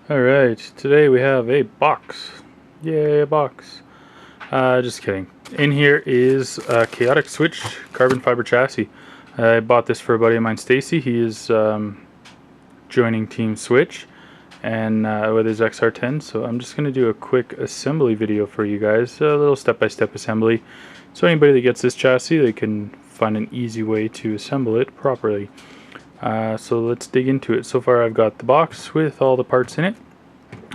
Alright, today we have a box. Yay, a box. Just kidding. In here is a chaotic switch carbon fiber chassis. I bought this for a buddy of mine, Stacy. He is joining Team Switch and with his XR10. So I'm just going to do a quick assembly video for you guys. A little step-by-step assembly. So anybody that gets this chassis, they can find an easy way to assemble it properly. So let's dig into it. So far I've got the box with all the parts in it,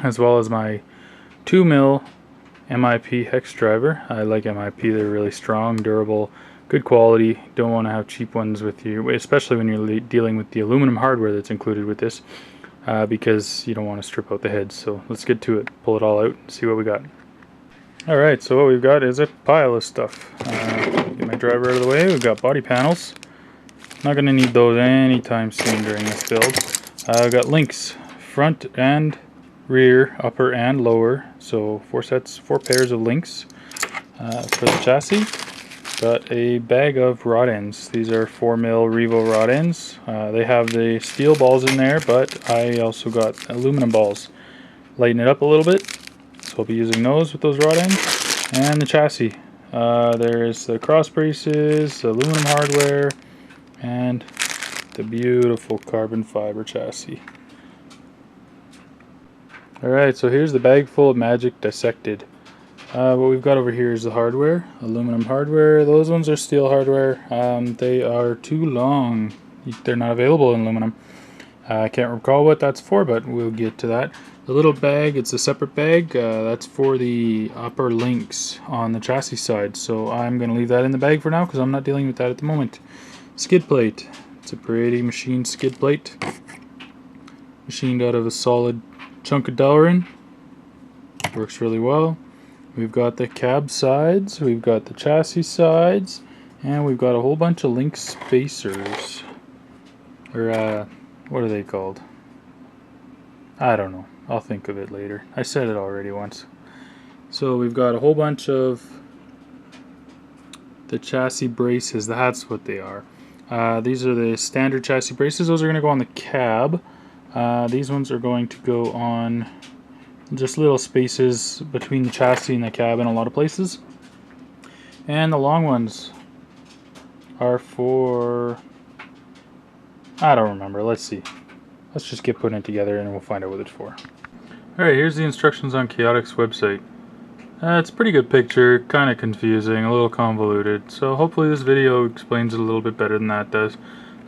as well as my 2mm MIP hex driver. I like MIP, they're really strong, durable, good quality. Don't want to have cheap ones with you, especially when you're dealing with the aluminum hardware that's included with this, because you don't want to strip out the heads. So let's get to it, pull it all out, and see what we got. Alright, so what we've got is a pile of stuff. Get my driver out of the way. We've got body panels. Not going to need those anytime soon during this build. I've got links, front and rear, upper and lower. So four pairs of links for the chassis. Got a bag of rod ends. These are 4mm Revo rod ends. They have the steel balls in there, but I also got aluminum balls. Lighten it up a little bit. So I'll be using those with those rod ends. And the chassis. There's the cross braces, aluminum hardware, and the beautiful carbon fiber chassis. Alright, so here's the bag full of magic dissected. What we've got over here is the hardware, aluminum hardware. Those ones are steel hardware. They are too long. They're not available in aluminum. I can't recall what that's for, but we'll get to that. The little bag, it's a separate bag. That's for the upper links on the chassis side. So I'm going to leave that in the bag for now because I'm not dealing with that at the moment. Skid plate. It's a pretty machined skid plate. Machined out of a solid chunk of Delrin. Works really well. We've got the cab sides, we've got the chassis sides, and we've got a whole bunch of link spacers. Or, what are they called? I don't know. I'll think of it later. I said it already once. So we've got a whole bunch of the chassis braces. That's what they are. These are the standard chassis braces. Those are going to go on the cab. These ones are going to go on just little spaces between the chassis and the cab in a lot of places. And the long ones are for... I don't remember. Let's see. Let's just get putting it together and we'll find out what it's for. Alright, here's the instructions on Chaotic's website. It's a pretty good picture, kind of confusing, a little convoluted, so hopefully this video explains it a little bit better than that does.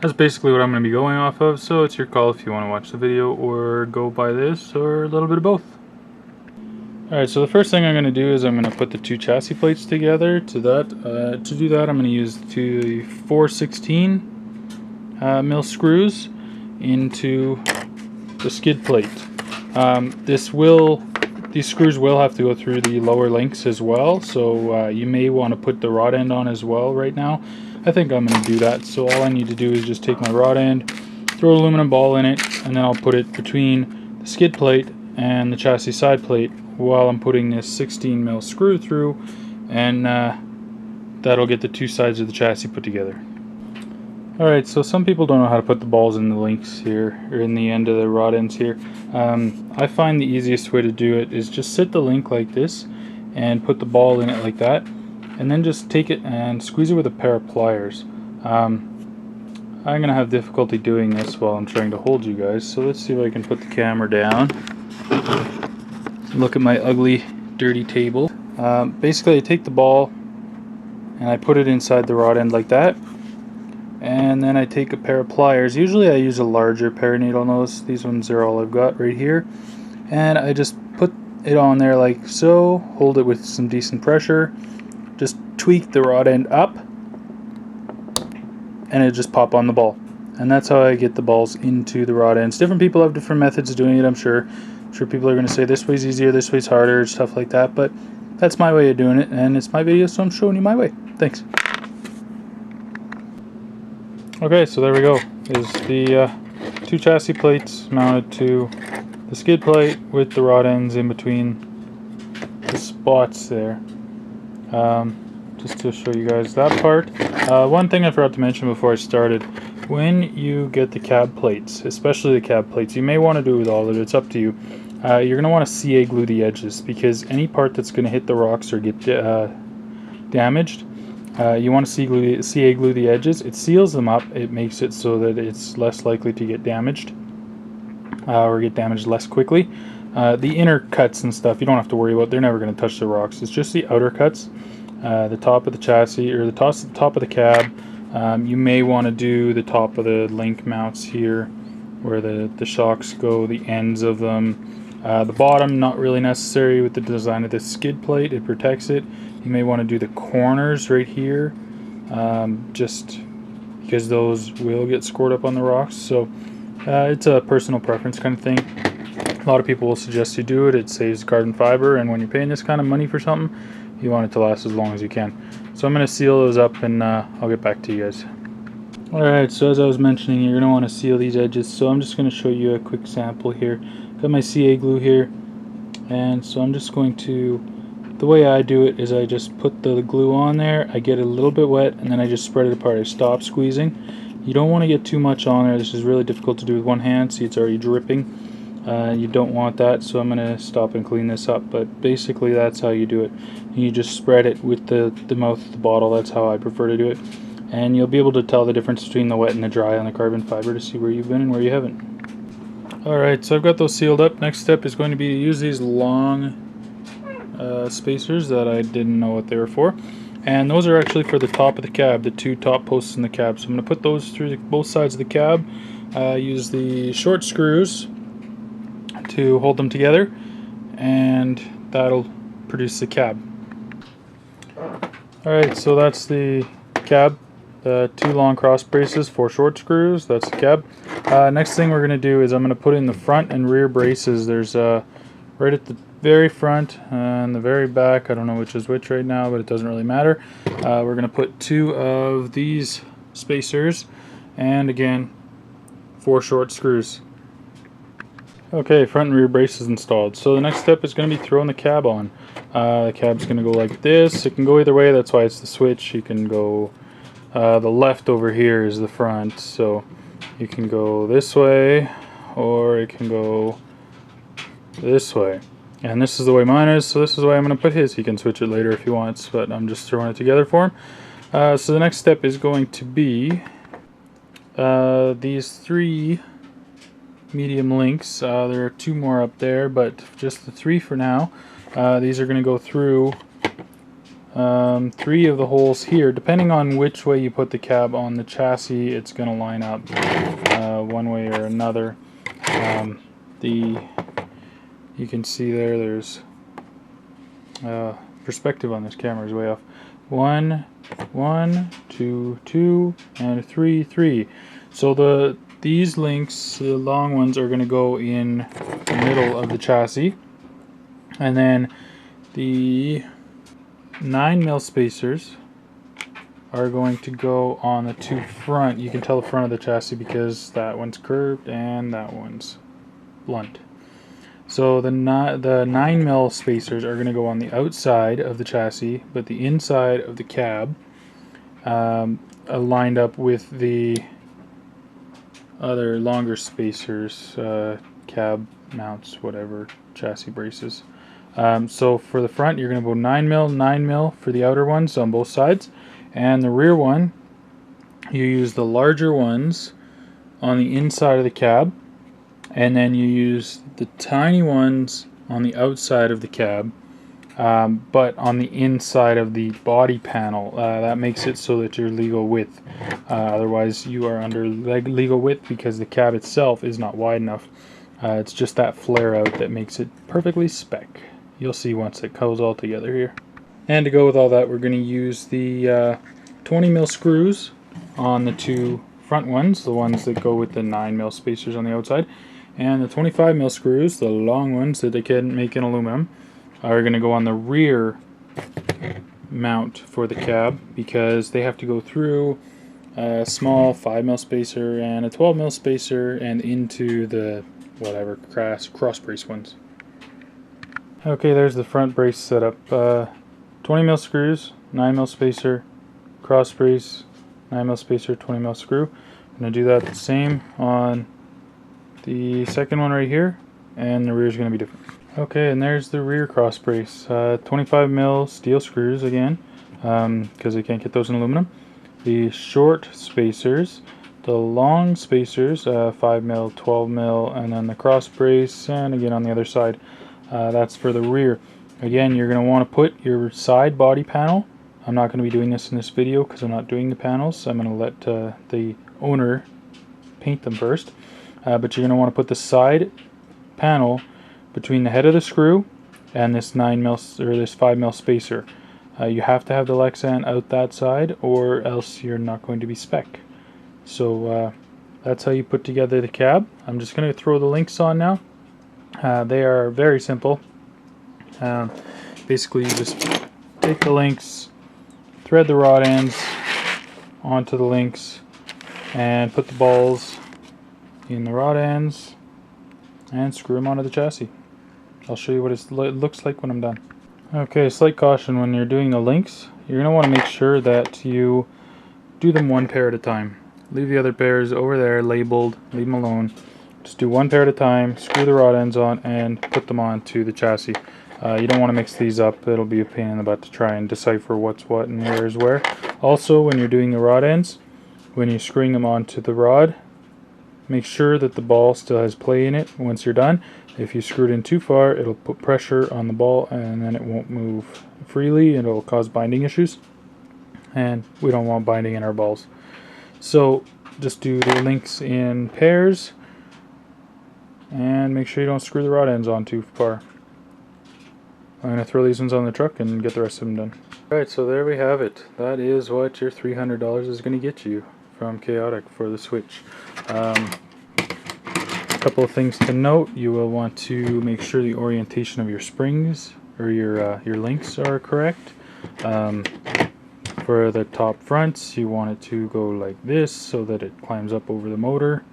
That's basically what I'm going to be going off of, so it's your call if you want to watch the video or go by this, or a little bit of both. Alright, so the first thing I'm going to do is I'm going to put the two chassis plates together. To do that I'm going to use two 416 mil screws into the skid plate. These screws will have to go through the lower links as well, so you may want to put the rod end on as well right now. I think I'm going to do that, so all I need to do is just take my rod end, throw an aluminum ball in it, and then I'll put it between the skid plate and the chassis side plate while I'm putting this 16mm screw through, and that'll get the two sides of the chassis put together. Alright, so some people don't know how to put the balls in the links here, or in the end of the rod ends here. I find the easiest way to do it is just sit the link like this and put the ball in it like that, and then just take it and squeeze it with a pair of pliers. I'm going to have difficulty doing this while I'm trying to hold you guys, so let's see if I can put the camera down. Look at my ugly, dirty table. Basically I take the ball and I put it inside the rod end like that. And then I take a pair of pliers. Usually I use a larger pair of needle nose. These ones are all I've got right here. And I just put it on there like so. Hold it with some decent pressure. Just tweak the rod end up. And it just pop on the ball. And that's how I get the balls into the rod ends. Different people have different methods of doing it, I'm sure. I'm sure people are going to say this way's easier, this way's harder, stuff like that. But that's my way of doing it. And it's my video, so I'm showing you my way. Thanks. Okay, so there we go. Is the two chassis plates mounted to the skid plate with the rod ends in between the spots there. Just to show you guys that part. One thing I forgot to mention before I started, when you get the cab plates, especially the cab plates, you may want to do it with all of it, it's up to you. you're going to want to CA glue the edges, because any part that's going to hit the rocks or get damaged, you want to CA glue the edges. It seals them up. It makes it so that it's less likely to get damaged, or get damaged less quickly. The inner cuts and stuff, you don't have to worry about. They're never going to touch the rocks. It's just the outer cuts, the top of the chassis, or the top of the cab. You may want to do the top of the link mounts here, where the shocks go, the ends of them. The bottom, not really necessary with the design of the skid plate. It protects it. You may want to do the corners right here, just because those will get scored up on the rocks. So it's a personal preference kind of thing. A lot of people will suggest you do it. It saves carbon fiber, and when you're paying this kind of money for something, you want it to last as long as you can. So I'm going to seal those up, and I'll get back to you guys. Alright, so as I was mentioning, you're going to want to seal these edges. So I'm just going to show you a quick sample here. Got my CA glue here, and so I'm just going to, the way I do it is I just put the glue on there, I get it a little bit wet, and then I just spread it apart. I stop squeezing. You don't want to get too much on there. This is really difficult to do with one hand. See, it's already dripping. You don't want that, so I'm going to stop and clean this up. But basically that's how you do it. You just spread it with the mouth of the bottle. That's how I prefer to do it. And you'll be able to tell the difference between the wet and the dry on the carbon fiber to see where you've been and where you haven't. Alright, so I've got those sealed up. Next step is going to be to use these long spacers that I didn't know what they were for. And those are actually for the top of the cab, the two top posts in the cab. So I'm going to put those through both sides of the cab. Use the short screws to hold them together, and that'll produce the cab. Alright, so that's the cab. The two long cross braces, 4 short screws, that's the cab. Next thing we're going to do is I'm going to put in the front and rear braces. There's right at the very front and the very back, I don't know which is which right now, but it doesn't really matter. We're going to put 2 of these spacers, and again 4 short screws. Okay, front and rear braces installed. So the next step is going to be throwing the cab on. The cab's going to go like this. It can go either way, that's why it's the switch. You can go, the left over here is the front, so you can go this way, or it can go this way. And this is the way mine is, so this is the way I'm going to put his. He can switch it later if he wants, but I'm just throwing it together for him. So the next step is going to be these 3 medium links. There are 2 more up there, but just the 3 for now. These are going to go through 3 of the holes here. Depending on which way you put the cab on the chassis, it's going to line up one way or another. You can see there's perspective on this camera is way off. 1, 2, 2, and 3, 3. So these links, the long ones, are going to go in the middle of the chassis, and then the 9mm spacers are going to go on the 2 front. You can tell the front of the chassis because that one's curved and that one's blunt. So the 9mm spacers are going to go on the outside of the chassis, but the inside of the cab lined up with the other longer spacers, cab mounts, whatever, chassis braces. So for the front, you're going to go 9mm for the outer ones on both sides, and the rear one, you use the larger ones on the inside of the cab, and then you use the tiny ones on the outside of the cab, but on the inside of the body panel. That makes it so that you're legal width. Otherwise you are under legal width because the cab itself is not wide enough. It's just that flare out that makes it perfectly spec. You'll see once it goes all together here. And to go with all that, we're going to use the 20mm screws on the 2 front ones, the ones that go with the 9mm spacers on the outside, and the 25mm screws, the long ones that they can make in aluminum, are going to go on the rear mount for the cab, because they have to go through a small 5mm spacer and a 12mm spacer and into the whatever cross brace ones. Okay, there's the front brace setup. 20mm screws, 9mm spacer, cross brace, 9mm spacer, 20mm screw. I'm going to do that the same on the second one right here. and the rear is going to be different. Okay, and there's the rear cross brace. 25mm steel screws again, because they can't get those in aluminum. The short spacers, the long spacers, 5mm, 12mm, and then the cross brace, and again on the other side. That's for the rear. Again, you're going to want to put your side body panel. I'm not going to be doing this in this video because I'm not doing the panels. I'm going to let the owner paint them first. But you're going to want to put the side panel between the head of the screw and this 9mm or this 5mm spacer. You have to have the Lexan out that side, or else you're not going to be spec. So that's how you put together the cab. I'm just going to throw the links on now. They are very simple. Basically, you just take the links, thread the rod ends onto the links, and put the balls in the rod ends and screw them onto the chassis. I'll show you what it looks like when I'm done. Okay, slight caution when you're doing the links. You're going to want to make sure that you do them one pair at a time. Leave the other pairs over there labeled, leave them alone. Just do one pair at a time, screw the rod ends on, and put them onto the chassis. You don't want to mix these up. It'll be a pain in the butt to try and decipher what's what and where is where. Also, when you're doing the rod ends, when you're screwing them onto the rod, make sure that the ball still has play in it once you're done. If you screw it in too far, it'll put pressure on the ball and then it won't move freely and it'll cause binding issues. And we don't want binding in our balls. So just do the links in pairs and make sure you don't screw the rod ends on too far. I'm going to throw these ones on the truck and get the rest of them done. Alright, so there we have it. That is what your $300 is going to get you from Chaotic for the Switch. A couple of things to note. You will want to make sure the orientation of your springs or your links are correct. For the top fronts, you want it to go like this so that it climbs up over the motor.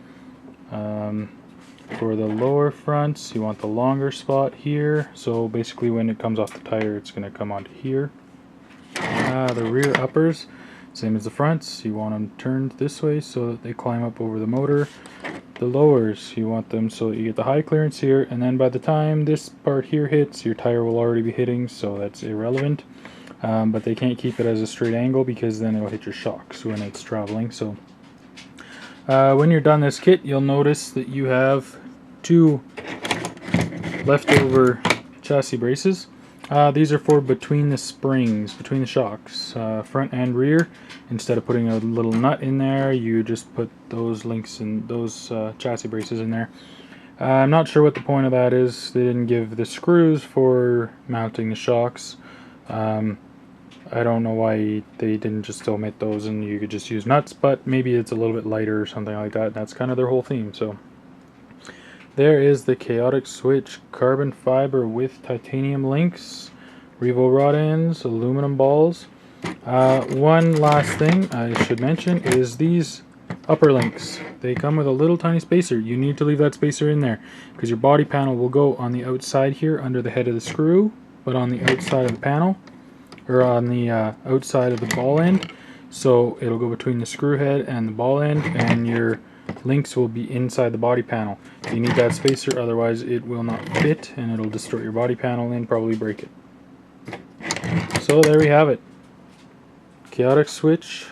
For the lower fronts, you want the longer spot here, so basically when it comes off the tire it's going to come onto here. The rear uppers, same as the fronts, you want them turned this way so that they climb up over the motor. The lowers, you want them so that you get the high clearance here, and then by the time this part here hits, your tire will already be hitting, so that's irrelevant. But they can't keep it as a straight angle because then it'll hit your shocks when it's traveling. So when you're done this kit, you'll notice that you have two leftover chassis braces. These are for between the springs, between the shocks, front and rear. Instead of putting a little nut in there, you just put those links and those chassis braces in there. I'm not sure what the point of that is. They didn't give the screws for mounting the shocks. I don't know why they didn't just omit those and you could just use nuts, but maybe it's a little bit lighter or something like that. That's kind of their whole theme. So there is the Chaotic Switch carbon fiber with titanium links, Revo rod ends, aluminum balls. One last thing I should mention is these upper links. They come with a little tiny spacer. You need to leave that spacer in there because your body panel will go on the outside here under the head of the screw, but on the outside of the panel, or on the outside of the ball end. So it'll go between the screw head and the ball end, and your links will be inside the body panel. You need that spacer, otherwise it will not fit and it'll distort your body panel and probably break it. So there we have it. Chaotic Switch